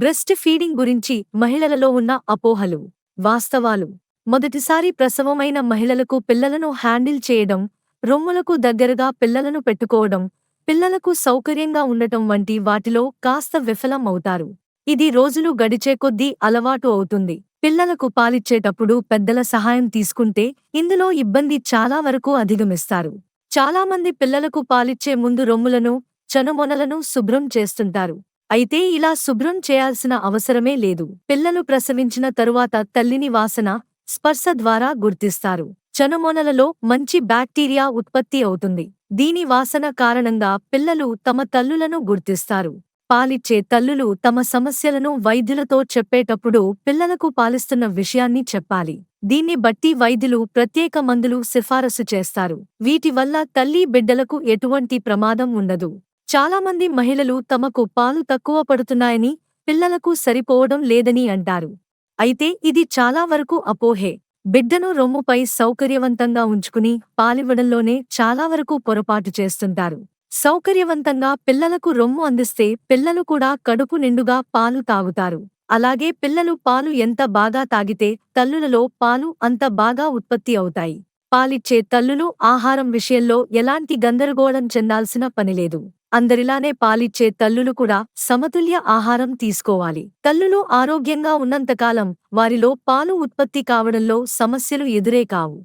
Breast feeding గురించి మహిళలలో ఉన్న అపోహలు, వాస్తవాలు. మొదటిసారి ప్రసవమైన మహిళలకు పిల్లలను హ్యాండిల్ చేయడం, రొమ్ములకు దగ్గరగా పిల్లలను పెట్టుకోవడం, పిల్లలకు సౌకర్యంగా ఉండటం వంటి వాటిలో కాస్త విఫలం అవుతారు. ఇది రోజులు గడిచే కొద్దీ అలవాటు అవుతుంది. పిల్లలకు పాలిచ్చేటప్పుడు పెద్దల సహాయం తీసుకుంటే ఇందులో ఇబ్బంది చాలా వరకు అధిగమిస్తారు. చాలామంది పిల్లలకు పాలిచ్చే ముందు రొమ్ములను, చనుమొనలను శుభ్రం చేస్తుంటారు. అయితే ఇలా శుభ్రం చేయాల్సిన అవసరమే లేదు. పిల్లలు ప్రసవించిన తరువాత తల్లిని వాసన, స్పర్శ ద్వారా గుర్తిస్తారు. చనుమొనలలో మంచి బ్యాక్టీరియా ఉత్పత్తి అవుతుంది. దీని వాసన కారణంగా పిల్లలు తమ తల్లులను గుర్తిస్తారు. పాలిచ్చే తల్లులు తమ సమస్యలను వైద్యులతో చెప్పేటప్పుడు పిల్లలకు పాలిస్తున్న విషయాన్ని చెప్పాలి. దీన్ని బట్టి వైద్యులు ప్రత్యేక మందులు సిఫారసు చేస్తారు. వీటి వల్ల తల్లి బిడ్డలకు ఎటువంటి ప్రమాదం ఉండదు. చాలామంది మహిళలు తమకు పాలు తక్కువ పడుతున్నాయని, పిల్లలకు సరిపోవడం లేదని అంటారు. అయితే ఇది చాలా వరకు అపోహే. బిడ్డను రొమ్ముపై సౌకర్యవంతంగా ఉంచుకుని పాలివ్వడంలోనే చాలా వరకు పొరపాటు చేస్తుంటారు. సౌకర్యవంతంగా పిల్లలకు రొమ్ము అందిస్తే పిల్లలు కూడా కడుపు నిండుగా పాలు తాగుతారు. అలాగే పిల్లలు పాలు ఎంత బాగా తాగితే తల్లులలో పాలు అంత బాగా ఉత్పత్తి అవుతాయి. పాలిచ్చే తల్లులు ఆహారం విషయంలో ఎలాంటి గందరగోళం చెందాల్సిన పనిలేదు. అందరిలానే పాలిచ్చే తల్లులు కూడా సమతుల్య ఆహారం తీసుకోవాలి. తల్లులు ఆరోగ్యంగా ఉన్నంతకాలం వారిలో పాలు ఉత్పత్తి కావడంలో సమస్యలు ఎదురే కావు.